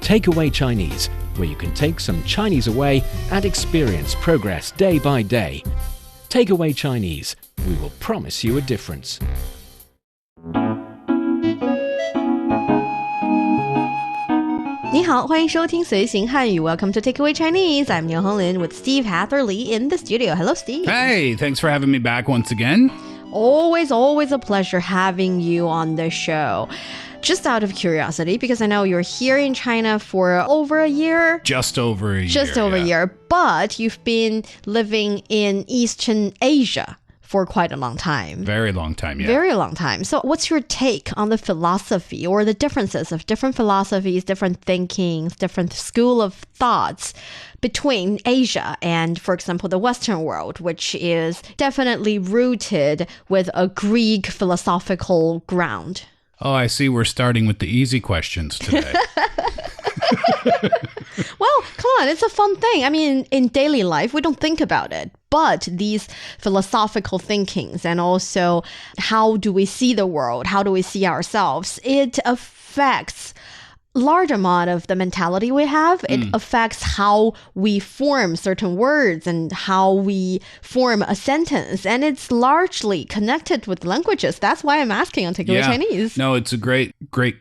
Takeaway Chinese, where you can take some Chinese away and experience progress day by day. Takeaway Chinese, we will promise you a difference. 你好，欢迎收听随行汉语 Welcome to Takeaway Chinese. I'm Niu Honglin with Steve Hatherley in the studio. Hello, Steve. Hey, thanks for having me back once again. Always a pleasure having you on the show. Just out of curiosity, because I know you're here in China for over a year. Just over a year. But you've been living in Eastern Asia for quite a long time. Very long time, yeah. Very long time. So what's your take on the philosophy or the differences of different philosophies, different thinkings, different school of thoughts between Asia and, for example, the Western world, which is definitely rooted with a Greek philosophical ground? Oh, I see we're starting with the easy questions today. Well, come on, it's a fun thing. I mean, in daily life, we don't think about it. But these philosophical thinkings and also how do we see the world, how do we see ourselves, it affects large amount of the mentality we have. It affects how we form certain words and how we form a sentence. And it's largely connected with languages. That's why I'm asking on Takeaway Chinese. No, it's a great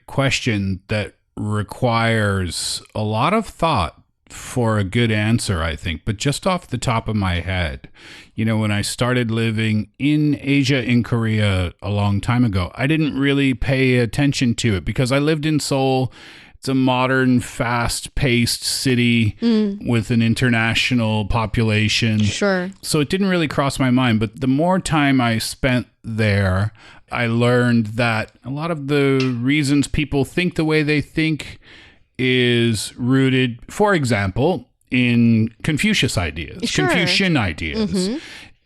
question that requires a lot of thought for a good answer, I think. But just off the top of my head, when I started living in Asia, in Korea, a long time ago, I didn't really pay attention to it because I lived in Seoul. It's a modern, fast-paced city with an international population. Sure. So it didn't really cross my mind. But the more time I spent there, I learned that a lot of the reasons people think the way they think is rooted, for example, in Confucius ideas, sure. Confucian ideas.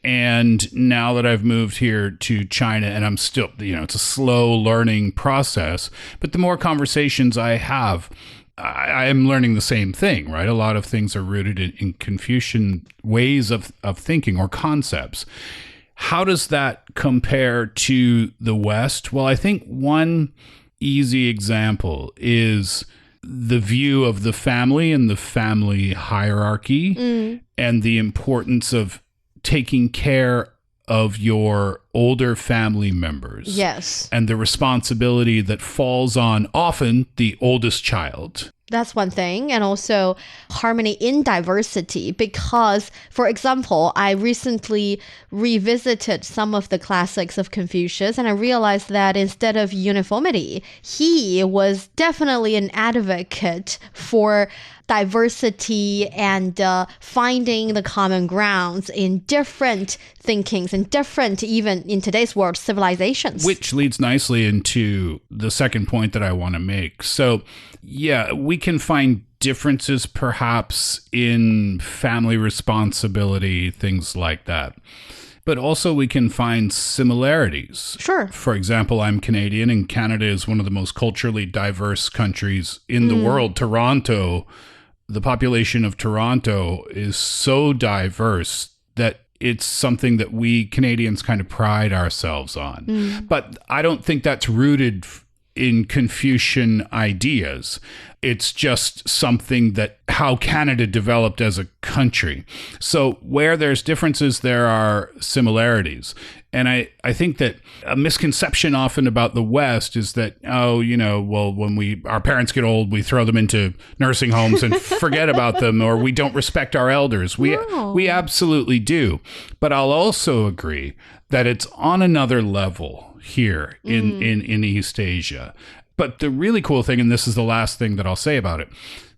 And now that I've moved here to China, and I'm still, it's a slow learning process, but the more conversations I have, I am learning the same thing, right? A lot of things are rooted in Confucian ways of thinking or concepts. How does that compare to the West? Well, I think one easy example is the view of the family and the family hierarchy and the importance of taking care of your older family members. Yes. And the responsibility that falls on often the oldest child. That's one thing. And also harmony in diversity, because, for example, I recently revisited some of the classics of Confucius, and I realized that instead of uniformity, he was definitely an advocate for diversity and finding the common grounds in different thinkings and different, even in today's world, civilizations. Which leads nicely into the second point that I want to make. So, yeah, we can find differences perhaps in family responsibility, things like that. But also we can find similarities. Sure. For example, I'm Canadian, and Canada is one of the most culturally diverse countries in the world. Toronto, the population of Toronto is so diverse that it's something that we Canadians kind of pride ourselves on. But I don't think that's rooted in Confucian ideas. It's just something that how Canada developed as a country. So where there's differences, there are similarities. And I think that a misconception often about the West is that, when our parents get old, we throw them into nursing homes and forget about them, or we don't respect our elders. We absolutely do. But I'll also agree that it's on another level here in East Asia. But the really cool thing, and this is the last thing that I'll say about it,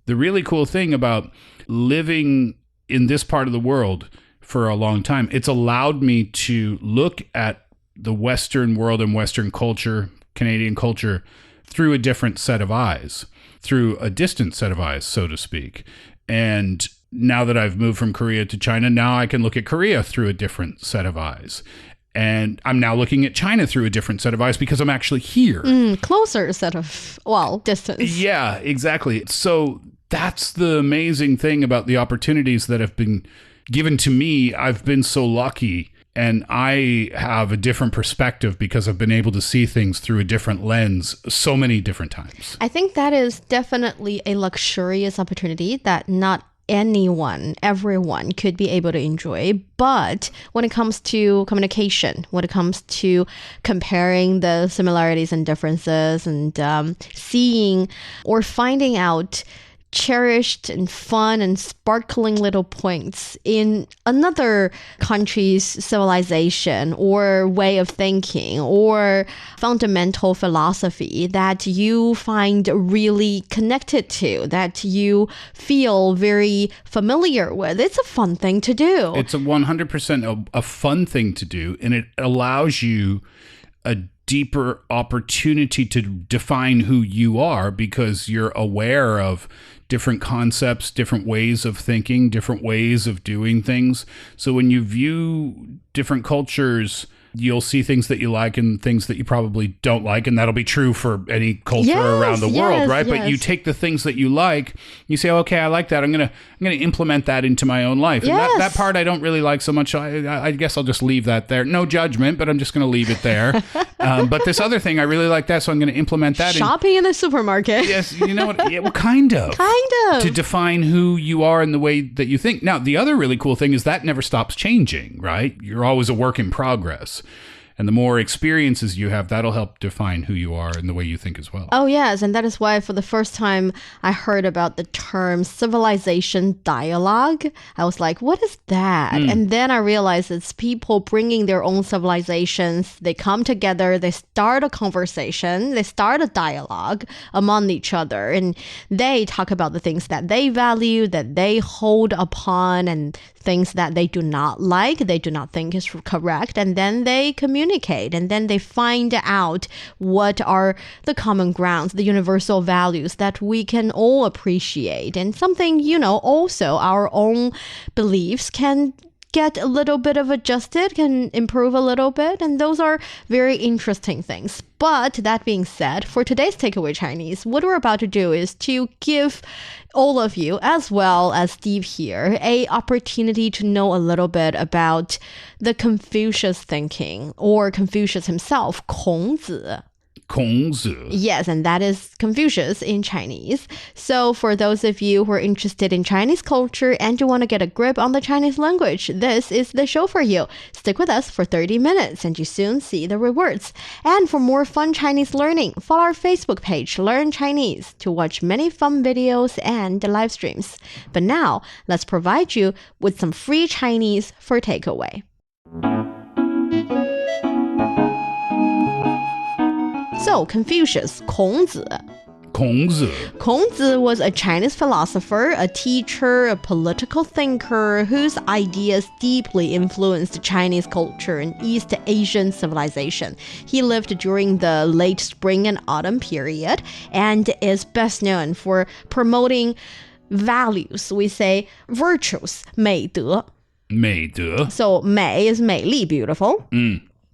the really cool thing about living in this part of the world for a long time, it's allowed me to look at the Western world and Western culture, Canadian culture, through a different set of eyes, through a distant set of eyes, so to speak. And now that I've moved from Korea to China, now I can look at Korea through a different set of eyes. And I'm now looking at China through a different set of eyes because I'm actually here. Closer set of, distance. Yeah, exactly. So that's the amazing thing about the opportunities that have been given to me. I've been so lucky And I have a different perspective because I've been able to see things through a different lens so many different times. I think that is definitely a luxurious opportunity that not everyone could be able to enjoy. But when it comes to communication, when it comes to comparing the similarities and differences and seeing or finding out cherished and fun and sparkling little points in another country's civilization or way of thinking or fundamental philosophy that you find really connected to, that you feel very familiar with. It's a fun thing to do. It's a 100% a fun thing to do, and it allows you a deeper opportunity to define who you are because you're aware of different concepts, different ways of thinking, different ways of doing things. So when you view different cultures, you'll see things that you like and things that you probably don't like. And that'll be true for any culture around the world, right? But you take the things that you like, you say, okay, I like that. I'm going to implement that into my own life. And that part I don't really like so much. I guess I'll just leave that there. No judgment, but I'm just going to leave it there. But this other thing, I really like that. So I'm going to implement that. Shopping in the supermarket. Yes. You know what? Yeah, well, kind of. To define who you are in the way that you think. Now, the other really cool thing is that never stops changing, right? You're always a work in progress. And the more experiences you have, that'll help define who you are and the way you think as well. Oh, yes. And that is why for the first time I heard about the term civilization dialogue. I was like, what is that? And then I realized it's people bringing their own civilizations. They come together, they start a conversation, they start a dialogue among each other. And they talk about the things that they value, that they hold upon, and things that they do not like, they do not think is correct. And then they communicate, and then they find out what are the common grounds, the universal values that we can all appreciate. And something, also our own beliefs can get a little bit of adjusted, can improve a little bit. And those are very interesting things. But that being said, for today's Takeaway Chinese, what we're about to do is to give all of you, as well as Steve here, a opportunity to know a little bit about the Confucius thinking, or Confucius himself, 孔子. 孔子. Yes, and that is Confucius in Chinese. So for those of you who are interested in Chinese culture and you want to get a grip on the Chinese language, this is the show for you. Stick with us for 30 minutes and you soon see the rewards. And for more fun Chinese learning, follow our Facebook page, Learn Chinese, to watch many fun videos and live streams. But now, let's provide you with some free Chinese for takeaway. So, Confucius, 孔子. 孔子. 孔子 was a Chinese philosopher, a teacher, a political thinker whose ideas deeply influenced Chinese culture and East Asian civilization. He lived during the late spring and autumn period and is best known for promoting values. We say virtues, 美德. 美德. So, 美 is 美丽, beautiful.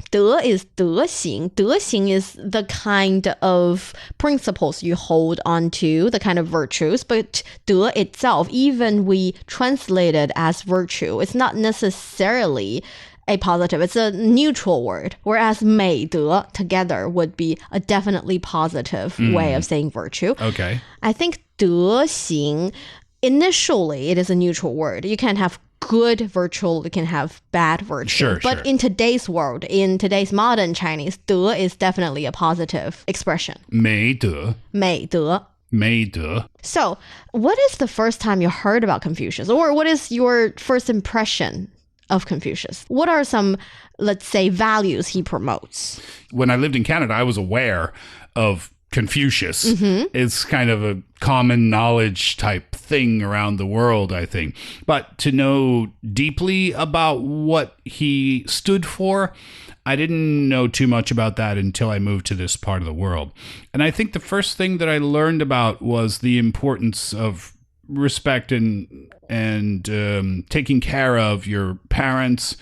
德 is 德行. 德行 is the kind of principles you hold onto, the kind of virtues. But 德 itself, even we translate it as virtue, it's not necessarily a positive. It's a neutral word. Whereas 美德 together would be a definitely positive way of saying virtue. Okay. I think 德行, initially, it is a neutral word. You can't have good virtue, you can have bad virtue. But in today's world, in today's modern Chinese, 德 is definitely a positive expression. 美德. 美德. 美德. So, what is the first time you heard about Confucius? Or what is your first impression of Confucius? What are some, let's say, values he promotes? When I lived in Canada, I was aware of Confucius. It's kind of a common knowledge type thing around the world, I think. But to know deeply about what he stood for, I didn't know too much about that until I moved to this part of the world. And I think the first thing that I learned about was the importance of respect and taking care of your parents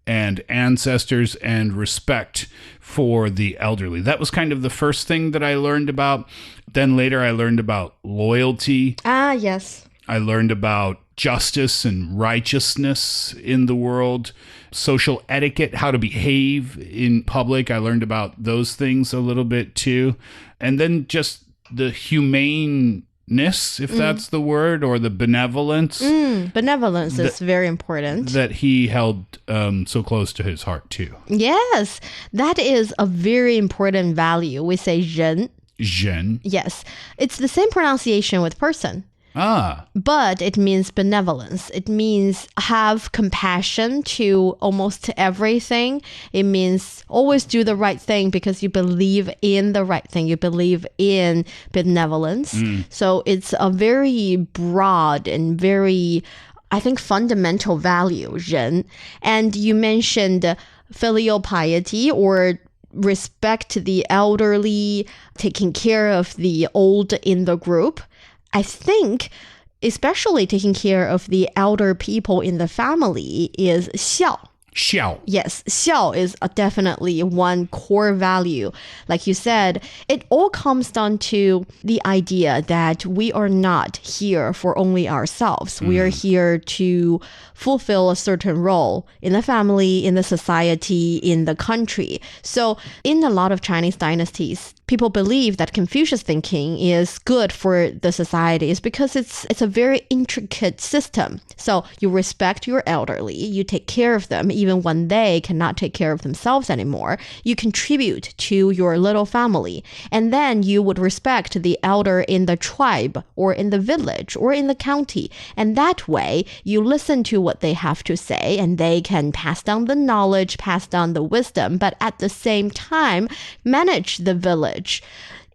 and ancestors and respect for the elderly. That was kind of the first thing that I learned about. Then later I learned about loyalty. Ah, yes. I learned about justice and righteousness in the world, social etiquette, how to behave in public. I learned about those things a little bit too. And then just the humaneness, if that's the word, or the benevolence. Benevolence is very important. That he held so close to his heart too. Yes, that is a very important value. We say 人. 人. Yes, it's the same pronunciation with person. Ah. But it means benevolence. It means have compassion to almost everything. It means always do the right thing because you believe in the right thing. You believe in benevolence. So it's a very broad and very, I think, fundamental value, 人. And you mentioned filial piety, or respect the elderly, taking care of the old in the group. I think especially taking care of the elder people in the family is 孝. 孝. Yes, 孝 is definitely one core value. Like you said, it all comes down to the idea that we are not here for only ourselves. We are here to fulfill a certain role in the family, in the society, in the country. So in a lot of Chinese dynasties, people believe that Confucius thinking is good for the society is because it's a very intricate system. So you respect your elderly, you take care of them even when they cannot take care of themselves anymore. You contribute to your little family, and then you would respect the elder in the tribe or in the village or in the county. And that way you listen to what they have to say, and they can pass down the knowledge, pass down the wisdom, but at the same time manage the village.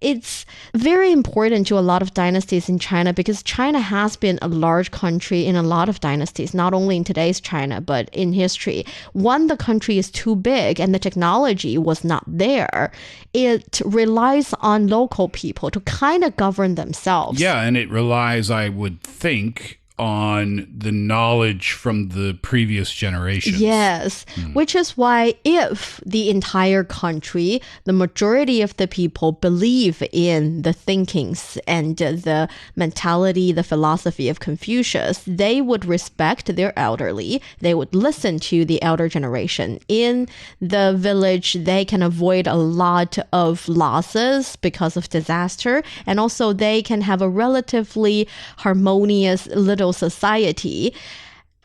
It's very important to a lot of dynasties in China because China has been a large country in a lot of dynasties, not only in today's China, but in history. When the country is too big and the technology was not there, it relies on local people to kind of govern themselves. Yeah, and it relies, I would think, on the knowledge from the previous generations. Yes, which is why if the entire country, the majority of the people believe in the thinkings and the mentality, the philosophy of Confucius, they would respect their elderly. They would listen to the elder generation. In the village, they can avoid a lot of losses because of disaster, and also they can have a relatively harmonious little society,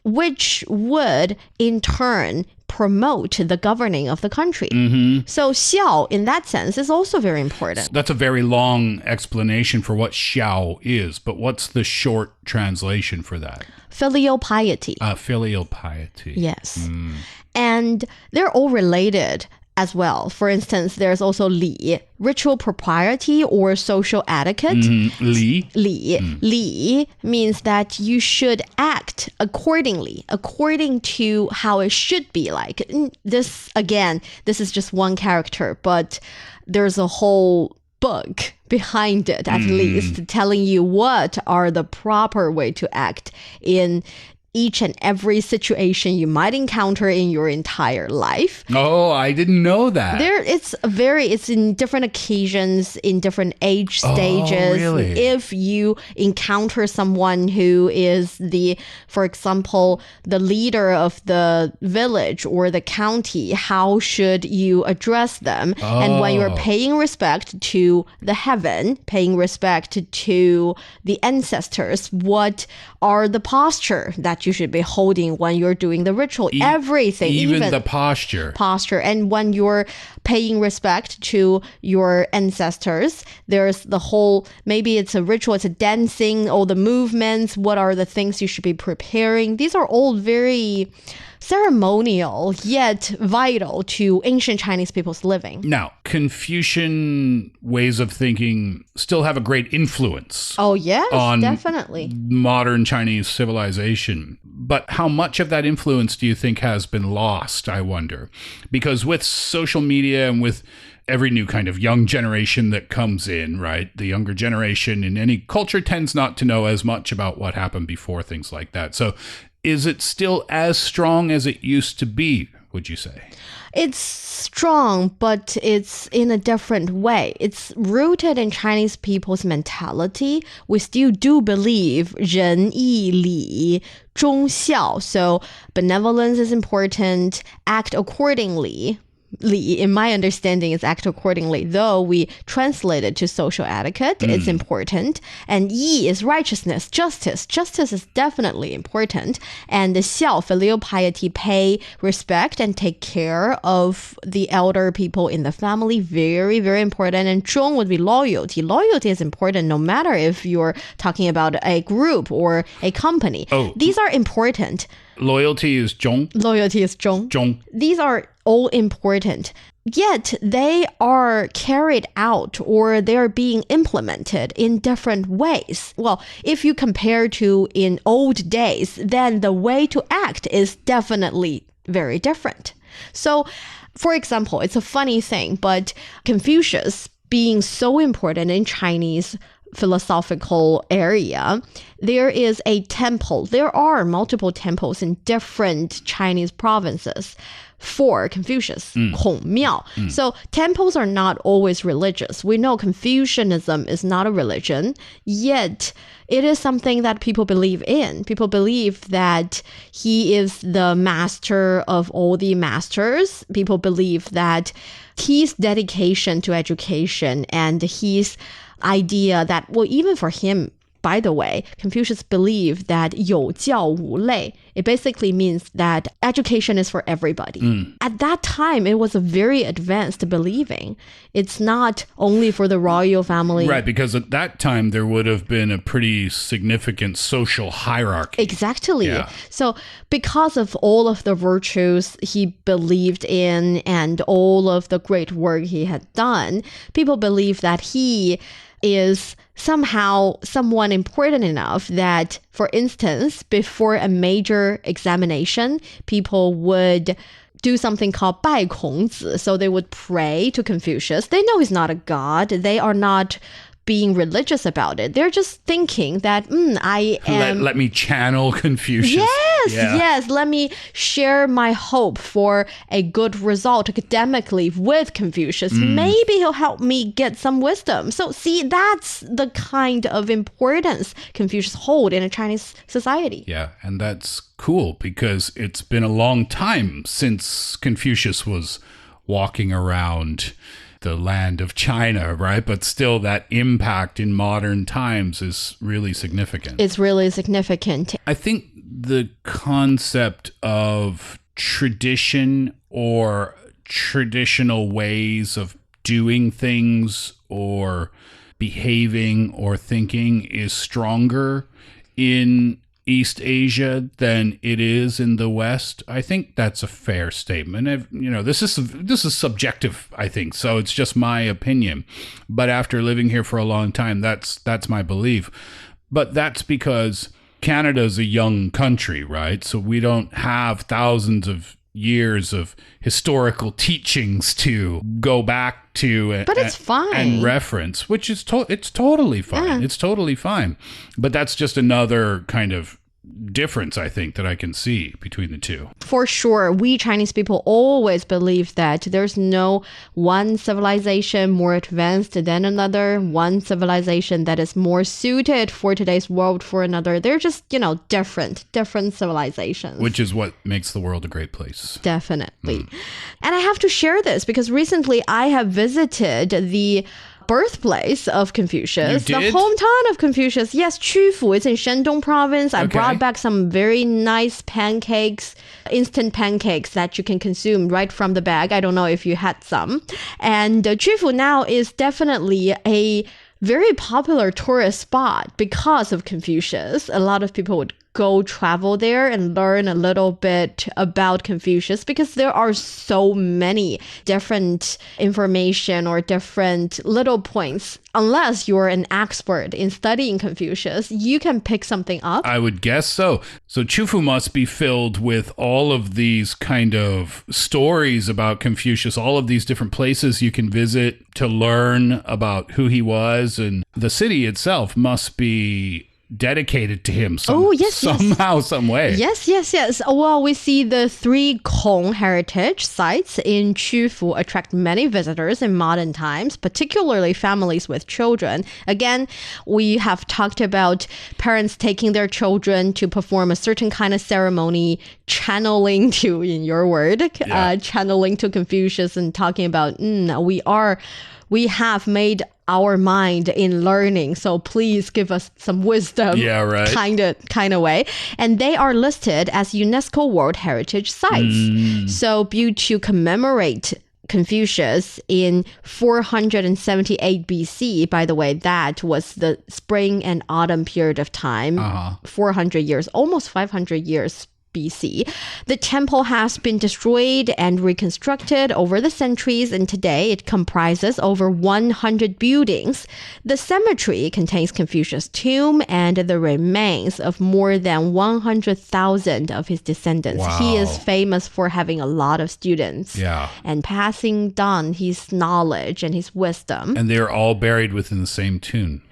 which would in turn promote the governing of the country. So 孝 in that sense is also very important. That's a very long explanation for what 孝 is, but what's the short translation for that? Filial piety. Filial piety. Yes. And they're all related as well. For instance, there's also 礼, ritual propriety or social etiquette. 礼. 礼. 礼 means that you should act accordingly, according to how it should be like. This, again, this is just one character, but there's a whole book behind it, at least, telling you what are the proper way to act in each and every situation you might encounter in your entire life. Oh, I didn't know that. It's in different occasions, in different age stages. Oh, really? If you encounter someone who is for example, the leader of the village or the county, how should you address them? And when you're paying respect to the heaven, paying respect to the ancestors, what are the posture that you should be holding when you're doing the ritual? Everything. Even the posture. And when you're paying respect to your ancestors, there's the whole, maybe it's a ritual, it's a dancing, all the movements, what are the things you should be preparing? These are all very ceremonial yet vital to ancient Chinese people's living. Now, Confucian ways of thinking still have a great influence. Oh, yes, on definitely. Modern Chinese civilization. But how much of that influence do you think has been lost, I wonder? Because with social media and with every new kind of young generation that comes in, right? The younger generation in any culture tends not to know as much about what happened before, things like that. So is it still as strong as it used to be, would you say? It's strong, but it's in a different way. It's rooted in Chinese people's mentality. We still do believe 仁义礼忠孝. So benevolence is important. Act accordingly. Li, in my understanding, is act accordingly. Though we translate it to social etiquette, it's important. And yi is righteousness, justice. Justice is definitely important. And the xiao, filial piety, pay respect and take care of the elder people in the family. Very, very important. And zhong would be loyalty. Loyalty is important no matter if you're talking about a group or a company. Oh. These are important. Loyalty is zhong. Loyalty is zhong. Zhong. These are all important. Yet they are carried out or they're being implemented in different ways. Well, if you compare to in old days, then the way to act is definitely very different. So, for example, it's a funny thing, but Confucius being so important in Chinese philosophical area, there is a temple. There are multiple temples in different Chinese provinces for Confucius, 孔庙. So temples are not always religious. We know Confucianism is not a religion, yet it is something that people believe in. People believe that he is the master of all the masters. People believe that his dedication to education and his idea that, well, even for him, by the way, Confucius believed that 有教无类. It basically means that education is for everybody. At that time, it was a very advanced believing. It's not only for the royal family. Right, because at that time, there would have been a pretty significant social hierarchy. Exactly. Yeah. So because of all of the virtues he believed in and all of the great work he had done, people believe that he is somehow someone important enough that, for instance, before a major examination, people would do something called 拜孔子. So they would pray to Confucius. They know he's not a god. They are not being religious about it. They're just thinking that, I am... Let me channel Confucius. Yes. Let me share my hope for a good result academically with Confucius. Maybe he'll help me get some wisdom. So see, that's the kind of importance Confucius hold in a Chinese society. Yeah, and that's cool because it's been a long time since Confucius was walking around the land of China, right? But still that impact in modern times is really significant. It's really significant. I think the concept of tradition or traditional ways of doing things or behaving or thinking is stronger in East Asia than it is in the West. I think that's a fair statement. This is subjective, I think, so it's just my opinion. But after living here for a long time, that's my belief. But that's because Canada's a young country, right? So we don't have thousands of years of historical teachings to go back to but it's fine. And reference, which is it's totally fine. Yeah. It's totally fine. But that's just another kind of difference, I think, that I can see between the two. For sure, we Chinese people always believe that there's no one civilization more advanced than another, one civilization that is more suited for today's world for another. They're just, different civilizations. Which is what makes the world a great place. Definitely. And I have to share this because recently I have visited the birthplace of Confucius, You the did? hometown of Confucius. Yes, Qufu. It's in Shandong province. I Okay. brought back some very nice pancakes, instant pancakes that you can consume right from the bag. I don't know if you had some. And Qufu now is definitely a very popular tourist spot because of Confucius. A lot of people would go travel there and learn a little bit about Confucius because there are so many different information or different little points. Unless you're an expert in studying Confucius, you can pick something up. I would guess so. So Qufu must be filled with all of these kind of stories about Confucius, all of these different places you can visit to learn about who he was. And the city itself must be dedicated to him somehow, some way. Yes. Well, we see the 3 Kong heritage sites in Qufu attract many visitors in modern times, particularly families with children. Again, we have talked about parents taking their children to perform a certain kind of ceremony, channeling to, in your word, channeling to Confucius and talking about, we have made our mind in learning, so please give us some wisdom, kind of way. And they are listed as UNESCO World Heritage Sites. So built to commemorate Confucius in 478 BC. By the way, that was the spring and autumn period of time, 400 years, almost 500 years BC. The temple has been destroyed and reconstructed over the centuries, and today it comprises over 100 buildings. The cemetery contains Confucius' tomb and the remains of more than 100,000 of his descendants. Wow. He is famous for having a lot of students and passing down his knowledge and his wisdom. And they're all buried within the same tomb.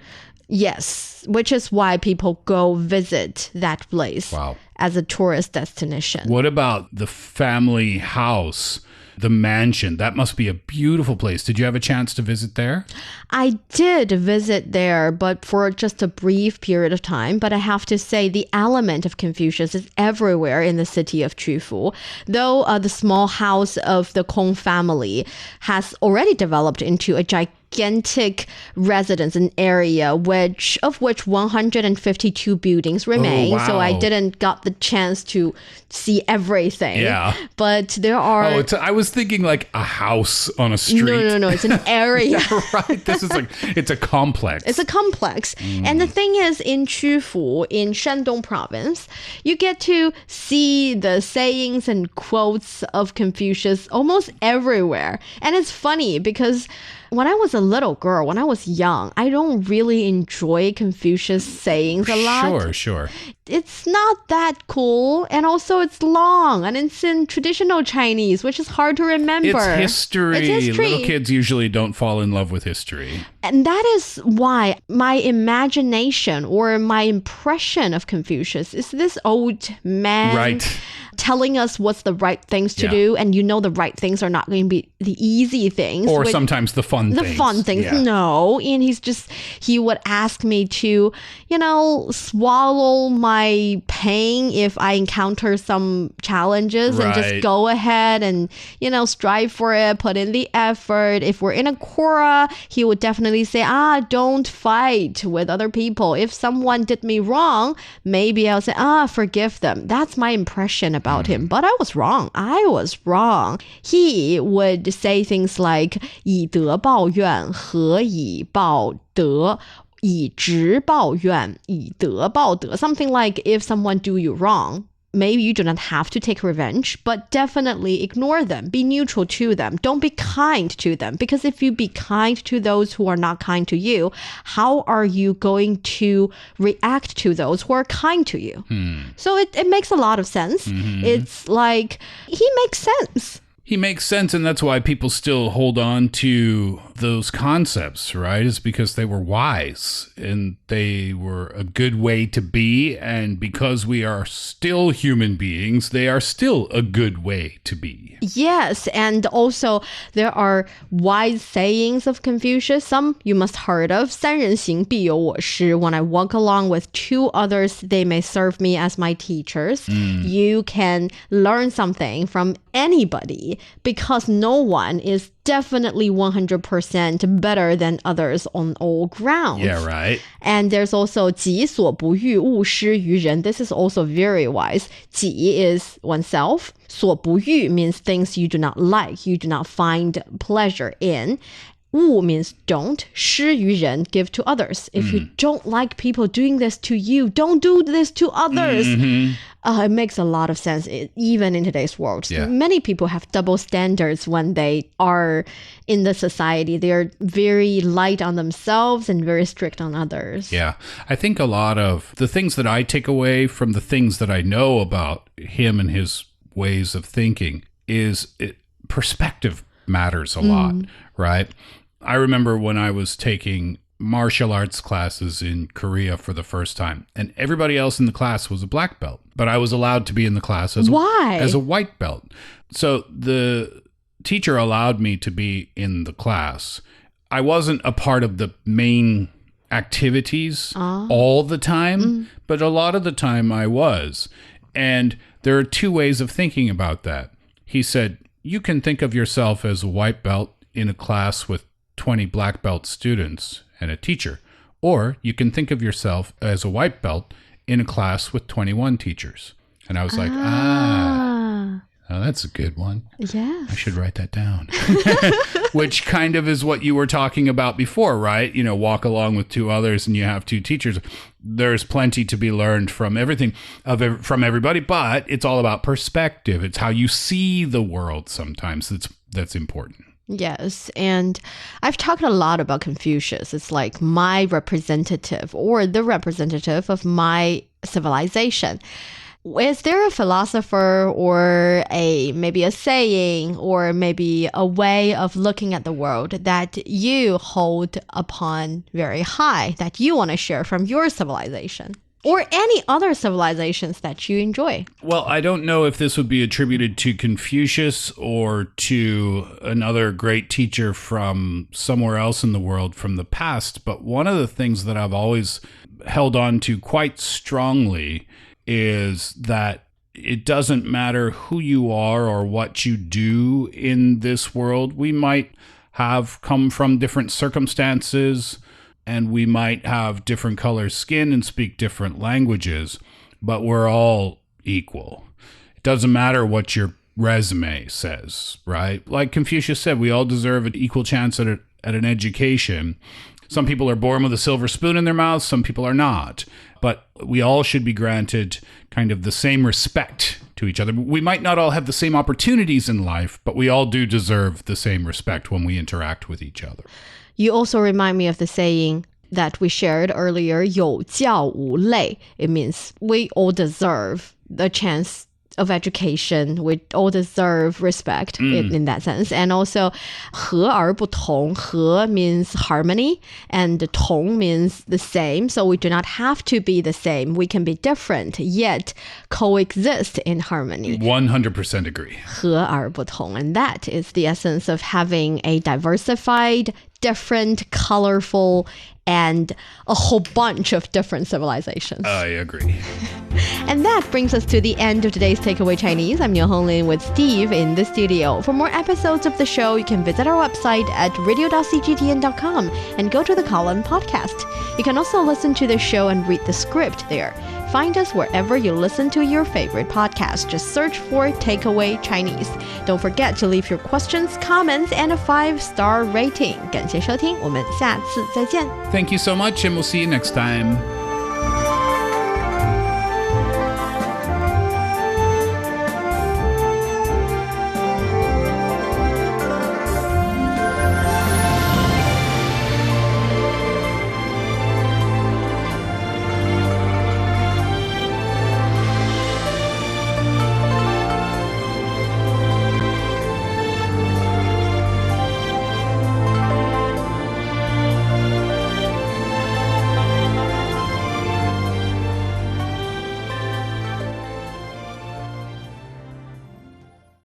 Yes, which is why people go visit that place as a tourist destination. What about the family house, the mansion? That must be a beautiful place. Did you have a chance to visit there? I did visit there, but for just a brief period of time. But I have to say the element of Confucius is everywhere in the city of Qufu. Though the small house of the Kong family has already developed into a gigantic residence, an area of which 152 buildings remain. So I didn't got the chance to see everything. Yeah. But there are... I was thinking like a house on a street. No. It's an area. Right. This is it's a complex. It's a complex. And the thing is, in Qufu, in Shandong province, you get to see the sayings and quotes of Confucius almost everywhere. And it's funny because when I was a little girl, when I was young, I don't really enjoy Confucius sayings a lot. Sure. It's not that cool, and also it's long, and it's in traditional Chinese, which is hard to remember. It's history. Little kids usually don't fall in love with history. And that is why my imagination or my impression of Confucius is this old man telling us what's the right things to do, and the right things are not going to be the easy things. Or sometimes the fun things. The fun things, no. And he would ask me to, swallow my pain if I encounter some challenges and just go ahead and, strive for it, put in the effort. If we're in a quarrel, he would definitely say, don't fight with other people. If someone did me wrong, maybe I'll say, forgive them. That's my impression about him. But I was wrong. He would say things like 以德报怨,何以报德?以直报怨,以德报德. Something like, if someone do you wrong, maybe you do not have to take revenge, but definitely ignore them. Be neutral to them. Don't be kind to them. Because if you be kind to those who are not kind to you, how are you going to react to those who are kind to you? So it makes a lot of sense. It's like, he makes sense. He makes sense, and that's why people still hold on to those concepts, right? It's because they were wise, and they were a good way to be, and because we are still human beings, they are still a good way to be. Yes, and also there are wise sayings of Confucius. Some you must heard of. 三人行必有我师. When I walk along with 2 others, they may serve me as my teachers. You can learn something from anybody, because no one is definitely 100% better than others on all grounds. Yeah, right. And there's also 己所不欲,勿施于人. This is also very wise. 己 is oneself. 所不欲 means things you do not like, you do not find pleasure in. 勿 means don't. 施于人, give to others. If you don't like people doing this to you, don't do this to others. It makes a lot of sense, even in today's world. Yeah. Many people have double standards when they are in the society. They're very light on themselves and very strict on others. Yeah. I think a lot of the things that I take away from the things that I know about him and his ways of thinking is perspective matters a lot, right? I remember when I was taking martial arts classes in Korea for the first time. And everybody else in the class was a black belt. But I was allowed to be in the class as a white belt. So the teacher allowed me to be in the class. I wasn't a part of the main activities all the time, but a lot of the time I was. And there are two ways of thinking about that. He said, you can think of yourself as a white belt in a class with 20 black belt students and a teacher, or you can think of yourself as a white belt in a class with 21 teachers. And I was like, oh, that's a good one. Yes. I should write that down. Which kind of is what you were talking about before, right? You know, walk along with two others and you have two teachers. There's plenty to be learned from from everybody, but it's all about perspective. It's how you see the world sometimes that's important. Yes, and I've talked a lot about Confucius. It's like my representative or the representative of my civilization. Is there a philosopher or maybe a saying or maybe a way of looking at the world that you hold upon very high that you want to share from your civilization? Or any other civilizations that you enjoy? Well, I don't know if this would be attributed to Confucius or to another great teacher from somewhere else in the world from the past, but one of the things that I've always held on to quite strongly is that it doesn't matter who you are or what you do in this world. We might have come from different circumstances, and we might have different color skin and speak different languages, but we're all equal. It doesn't matter what your resume says, right? Like Confucius said, we all deserve an equal chance at an education. Some people are born with a silver spoon in their mouths, some people are not. But we all should be granted kind of the same respect to each other. We might not all have the same opportunities in life, but we all do deserve the same respect when we interact with each other. You also remind me of the saying that we shared earlier, 有教无类. It means we all deserve the chance of education. We all deserve respect in that sense. And also, 和而不同. 和 means harmony, and 同 means the same. So we do not have to be the same. We can be different, yet coexist in harmony. 100% agree. 和而不同. And that is the essence of having a diversified, different, colorful, and a whole bunch of different civilizations. I agree. And that brings us to the end of today's Takeaway Chinese. I'm Niu Honglin with Steve in the studio. For more episodes of the show, you can visit our website at radio.cgtn.com and go to the column podcast. You can also listen to the show and read the script there. Find us wherever you listen to your favorite podcast. Just search for Takeaway Chinese. Don't forget to leave your questions, comments, and a 5-star rating. 感谢收听，我们下次再见。Thank you so much, and we'll see you next time.